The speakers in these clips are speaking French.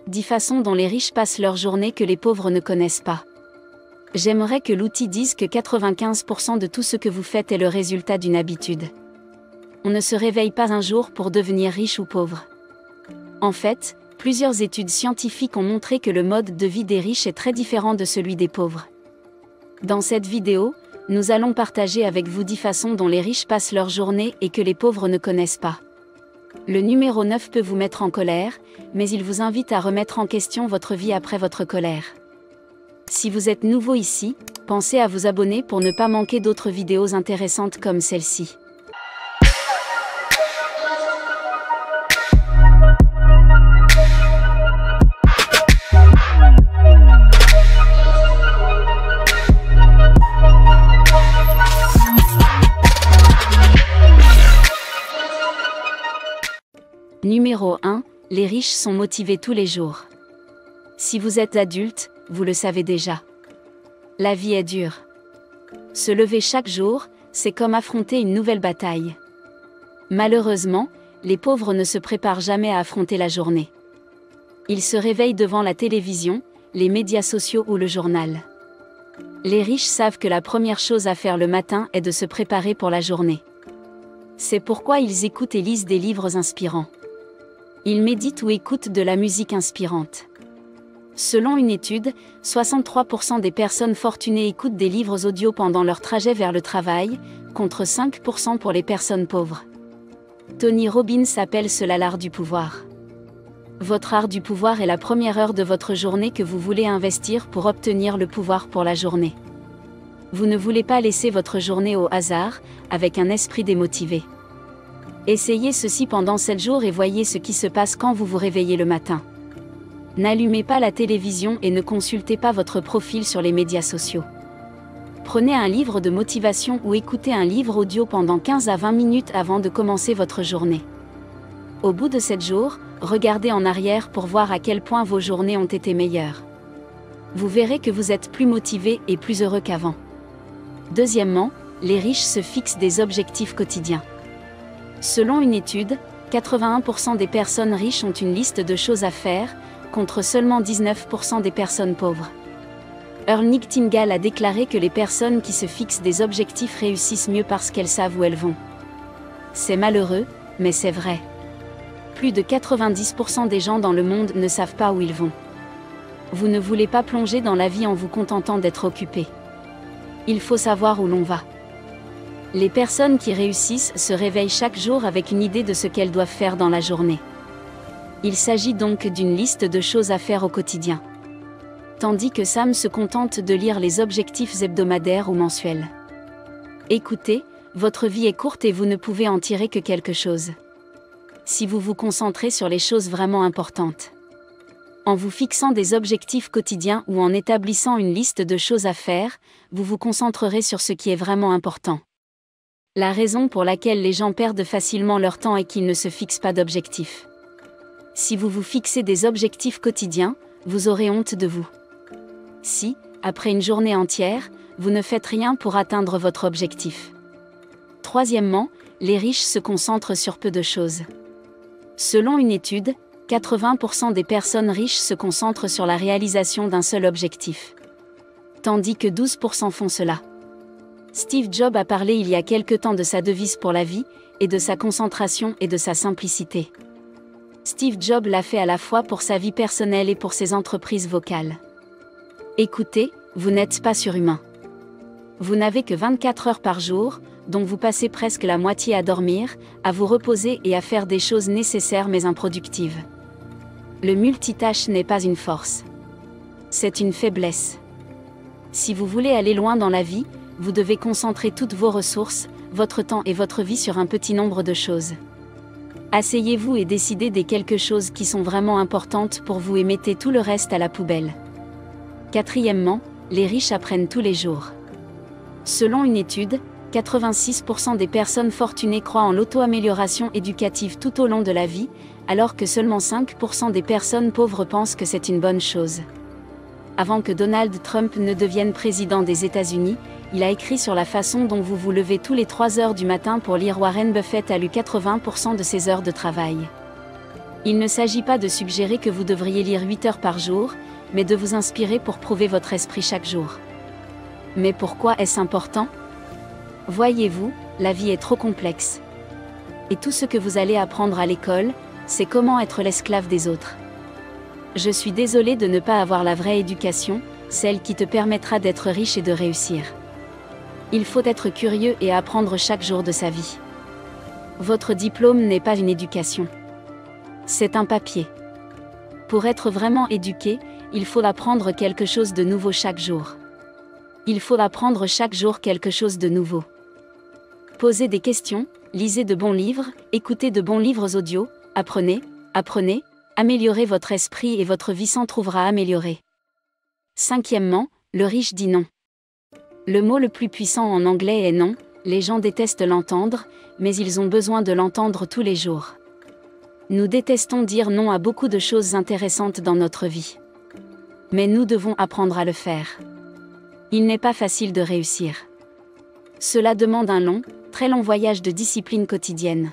10 façons dont les riches passent leur journée que les pauvres ne connaissent pas. J'aimerais que l'outil dise que 95% de tout ce que vous faites est le résultat d'une habitude. On ne se réveille pas un jour pour devenir riche ou pauvre. En fait, plusieurs études scientifiques ont montré que le mode de vie des riches est très différent de celui des pauvres. Dans cette vidéo, nous allons partager avec vous 10 façons dont les riches passent leur journée et que les pauvres ne connaissent pas. Le numéro 9 peut vous mettre en colère, mais il vous invite à remettre en question votre vie après votre colère. Si vous êtes nouveau ici, pensez à vous abonner pour ne pas manquer d'autres vidéos intéressantes comme celle-ci. Numéro 1. Les riches sont motivés tous les jours. Si vous êtes adulte, vous le savez déjà. La vie est dure. Se lever chaque jour, c'est comme affronter une nouvelle bataille. Malheureusement, les pauvres ne se préparent jamais à affronter la journée. Ils se réveillent devant la télévision, les médias sociaux ou le journal. Les riches savent que la première chose à faire le matin est de se préparer pour la journée. C'est pourquoi ils écoutent et lisent des livres inspirants. Ils méditent ou écoutent de la musique inspirante. Selon une étude, 63% des personnes fortunées écoutent des livres audio pendant leur trajet vers le travail, contre 5% pour les personnes pauvres. Tony Robbins appelle cela l'art du pouvoir. Votre art du pouvoir est la première heure de votre journée que vous voulez investir pour obtenir le pouvoir pour la journée. Vous ne voulez pas laisser votre journée au hasard, avec un esprit démotivé. Essayez ceci pendant 7 jours et voyez ce qui se passe quand vous vous réveillez le matin. N'allumez pas la télévision et ne consultez pas votre profil sur les médias sociaux. Prenez un livre de motivation ou écoutez un livre audio pendant 15 à 20 minutes avant de commencer votre journée. Au bout de 7 jours, regardez en arrière pour voir à quel point vos journées ont été meilleures. Vous verrez que vous êtes plus motivé et plus heureux qu'avant. Deuxièmement, les riches se fixent des objectifs quotidiens. Selon une étude, 81% des personnes riches ont une liste de choses à faire, contre seulement 19% des personnes pauvres. Earl Nightingale a déclaré que les personnes qui se fixent des objectifs réussissent mieux parce qu'elles savent où elles vont. C'est malheureux, mais c'est vrai. Plus de 90% des gens dans le monde ne savent pas où ils vont. Vous ne voulez pas plonger dans la vie en vous contentant d'être occupé. Il faut savoir où l'on va. Les personnes qui réussissent se réveillent chaque jour avec une idée de ce qu'elles doivent faire dans la journée. Il s'agit donc d'une liste de choses à faire au quotidien. Tandis que Sam se contente de lire les objectifs hebdomadaires ou mensuels. Écoutez, votre vie est courte et vous ne pouvez en tirer que quelque chose. Si vous vous concentrez sur les choses vraiment importantes. En vous fixant des objectifs quotidiens ou en établissant une liste de choses à faire, vous vous concentrerez sur ce qui est vraiment important. La raison pour laquelle les gens perdent facilement leur temps est qu'ils ne se fixent pas d'objectifs. Si vous vous fixez des objectifs quotidiens, vous aurez honte de vous. Si, après une journée entière, vous ne faites rien pour atteindre votre objectif. Troisièmement, les riches se concentrent sur peu de choses. Selon une étude, 80% des personnes riches se concentrent sur la réalisation d'un seul objectif. Tandis que 12% font cela. Steve Jobs a parlé il y a quelque temps de sa devise pour la vie, et de sa concentration et de sa simplicité. Steve Jobs l'a fait à la fois pour sa vie personnelle et pour ses entreprises vocales. Écoutez, vous n'êtes pas surhumain. Vous n'avez que 24 heures par jour, dont vous passez presque la moitié à dormir, à vous reposer et à faire des choses nécessaires mais improductives. Le multitâche n'est pas une force. C'est une faiblesse. Si vous voulez aller loin dans la vie, vous devez concentrer toutes vos ressources, votre temps et votre vie sur un petit nombre de choses. Asseyez-vous et décidez des quelque chose qui sont vraiment importantes pour vous et mettez tout le reste à la poubelle. Quatrièmement, les riches apprennent tous les jours. Selon une étude, 86% des personnes fortunées croient en l'auto-amélioration éducative tout au long de la vie, alors que seulement 5% des personnes pauvres pensent que c'est une bonne chose. Avant que Donald Trump ne devienne président des États-Unis, il a écrit sur la façon dont vous vous levez tous les 3 heures du matin pour lire. Warren Buffett a lu 80% de ses heures de travail. Il ne s'agit pas de suggérer que vous devriez lire 8 heures par jour, mais de vous inspirer pour prouver votre esprit chaque jour. Mais pourquoi est-ce important? Voyez-vous, la vie est trop complexe. Et tout ce que vous allez apprendre à l'école, c'est comment être l'esclave des autres. Je suis désolée de ne pas avoir la vraie éducation, celle qui te permettra d'être riche et de réussir. Il faut être curieux et apprendre chaque jour de sa vie. Votre diplôme n'est pas une éducation. C'est un papier. Pour être vraiment éduqué, il faut apprendre quelque chose de nouveau chaque jour. Il faut apprendre chaque jour quelque chose de nouveau. Posez des questions, lisez de bons livres, écoutez de bons livres audio, apprenez, améliorez votre esprit et votre vie s'en trouvera améliorée. Cinquièmement, le riche dit non. Le mot le plus puissant en anglais est non, les gens détestent l'entendre, mais ils ont besoin de l'entendre tous les jours. Nous détestons dire non à beaucoup de choses intéressantes dans notre vie. Mais nous devons apprendre à le faire. Il n'est pas facile de réussir. Cela demande un long, très long voyage de discipline quotidienne.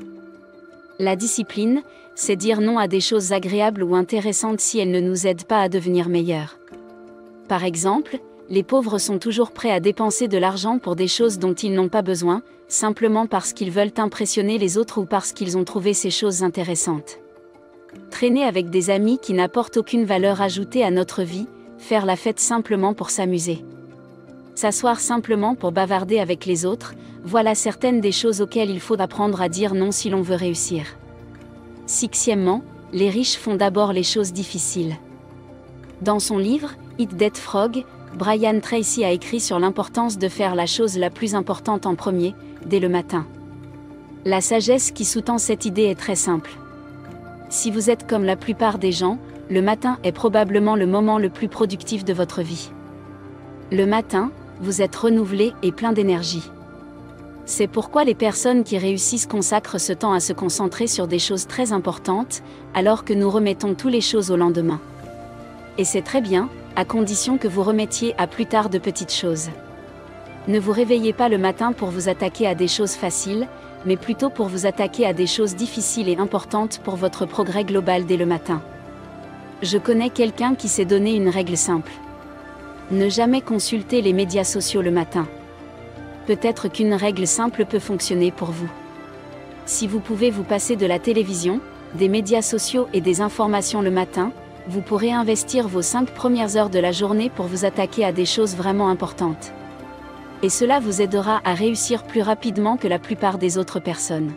La discipline, c'est dire non à des choses agréables ou intéressantes si elles ne nous aident pas à devenir meilleurs. Par exemple, les pauvres sont toujours prêts à dépenser de l'argent pour des choses dont ils n'ont pas besoin, simplement parce qu'ils veulent impressionner les autres ou parce qu'ils ont trouvé ces choses intéressantes. Traîner avec des amis qui n'apportent aucune valeur ajoutée à notre vie, faire la fête simplement pour s'amuser. S'asseoir simplement pour bavarder avec les autres, voilà certaines des choses auxquelles il faut apprendre à dire non si l'on veut réussir. Sixièmement, les riches font d'abord les choses difficiles. Dans son livre, Eat That Frog, Brian Tracy a écrit sur l'importance de faire la chose la plus importante en premier, dès le matin. La sagesse qui sous-tend cette idée est très simple. Si vous êtes comme la plupart des gens, le matin est probablement le moment le plus productif de votre vie. Le matin, vous êtes renouvelé et plein d'énergie. C'est pourquoi les personnes qui réussissent consacrent ce temps à se concentrer sur des choses très importantes, alors que nous remettons toutes les choses au lendemain. Et c'est très bien, à condition que vous remettiez à plus tard de petites choses. Ne vous réveillez pas le matin pour vous attaquer à des choses faciles, mais plutôt pour vous attaquer à des choses difficiles et importantes pour votre progrès global dès le matin. Je connais quelqu'un qui s'est donné une règle simple. Ne jamais consulter les médias sociaux le matin. Peut-être qu'une règle simple peut fonctionner pour vous. Si vous pouvez vous passer de la télévision, des médias sociaux et des informations le matin, vous pourrez investir vos 5 premières heures de la journée pour vous attaquer à des choses vraiment importantes. Et cela vous aidera à réussir plus rapidement que la plupart des autres personnes.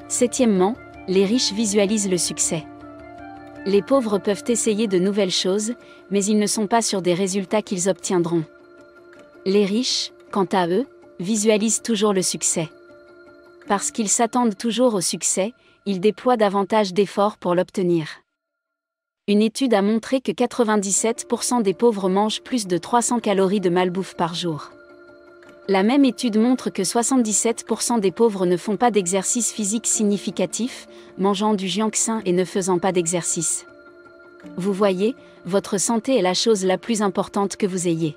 Septièmement, les riches visualisent le succès. Les pauvres peuvent essayer de nouvelles choses, mais ils ne sont pas sûrs des résultats qu'ils obtiendront. Les riches, quant à eux, visualisent toujours le succès. Parce qu'ils s'attendent toujours au succès, ils déploient davantage d'efforts pour l'obtenir. Une étude a montré que 97% des pauvres mangent plus de 300 calories de malbouffe par jour. La même étude montre que 77% des pauvres ne font pas d'exercice physique significatif, mangeant du junk sain et ne faisant pas d'exercice. Vous voyez, votre santé est la chose la plus importante que vous ayez.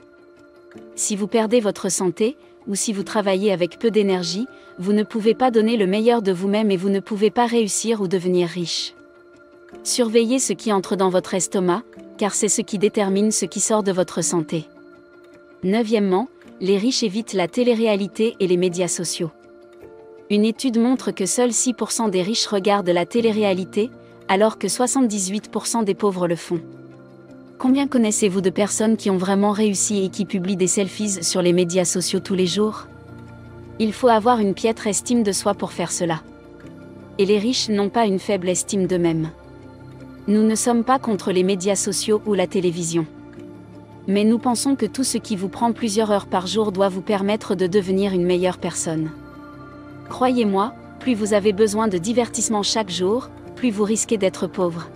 Si vous perdez votre santé, ou si vous travaillez avec peu d'énergie, vous ne pouvez pas donner le meilleur de vous-même et vous ne pouvez pas réussir ou devenir riche. Surveillez ce qui entre dans votre estomac, car c'est ce qui détermine ce qui sort de votre santé. Neuvièmement, les riches évitent la télé-réalité et les médias sociaux. Une étude montre que seuls 6% des riches regardent la télé-réalité, alors que 78% des pauvres le font. Combien connaissez-vous de personnes qui ont vraiment réussi et qui publient des selfies sur les médias sociaux tous les jours? Il faut avoir une piètre estime de soi pour faire cela. Et les riches n'ont pas une faible estime d'eux-mêmes. Nous ne sommes pas contre les médias sociaux ou la télévision. Mais nous pensons que tout ce qui vous prend plusieurs heures par jour doit vous permettre de devenir une meilleure personne. Croyez-moi, plus vous avez besoin de divertissement chaque jour, plus vous risquez d'être pauvre.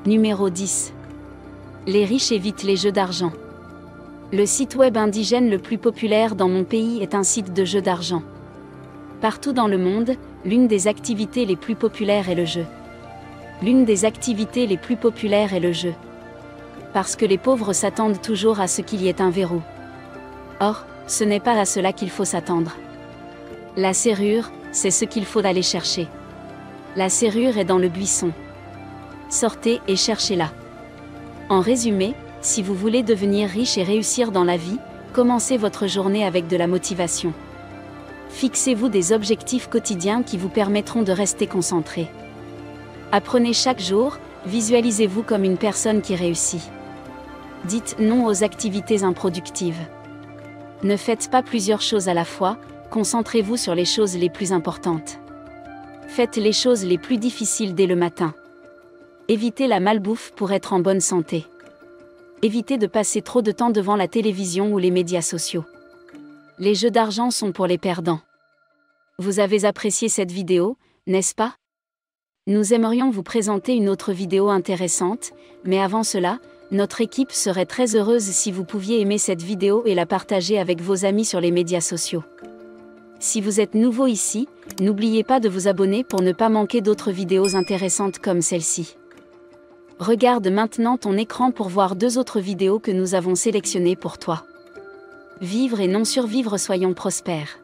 Numéro 10. Les riches évitent les jeux d'argent. Le site web indigène le plus populaire dans mon pays est un site de jeux d'argent. Partout dans le monde, l'une des activités les plus populaires est le jeu. L'une des activités les plus populaires est le jeu. Parce que les pauvres s'attendent toujours à ce qu'il y ait un verrou. Or, ce n'est pas à cela qu'il faut s'attendre. La serrure, c'est ce qu'il faut aller chercher. La serrure est dans le buisson. Sortez et cherchez-la. En résumé, si vous voulez devenir riche et réussir dans la vie, commencez votre journée avec de la motivation. Fixez-vous des objectifs quotidiens qui vous permettront de rester concentré. Apprenez chaque jour, visualisez-vous comme une personne qui réussit. Dites non aux activités improductives. Ne faites pas plusieurs choses à la fois, concentrez-vous sur les choses les plus importantes. Faites les choses les plus difficiles dès le matin. Évitez la malbouffe pour être en bonne santé. Évitez de passer trop de temps devant la télévision ou les médias sociaux. Les jeux d'argent sont pour les perdants. Vous avez apprécié cette vidéo, n'est-ce pas? Nous aimerions vous présenter une autre vidéo intéressante, mais avant cela, notre équipe serait très heureuse si vous pouviez aimer cette vidéo et la partager avec vos amis sur les médias sociaux. Si vous êtes nouveau ici, n'oubliez pas de vous abonner pour ne pas manquer d'autres vidéos intéressantes comme celle-ci. Regarde maintenant ton écran pour voir 2 autres vidéos que nous avons sélectionnées pour toi. Vivre et non survivre, soyons prospères.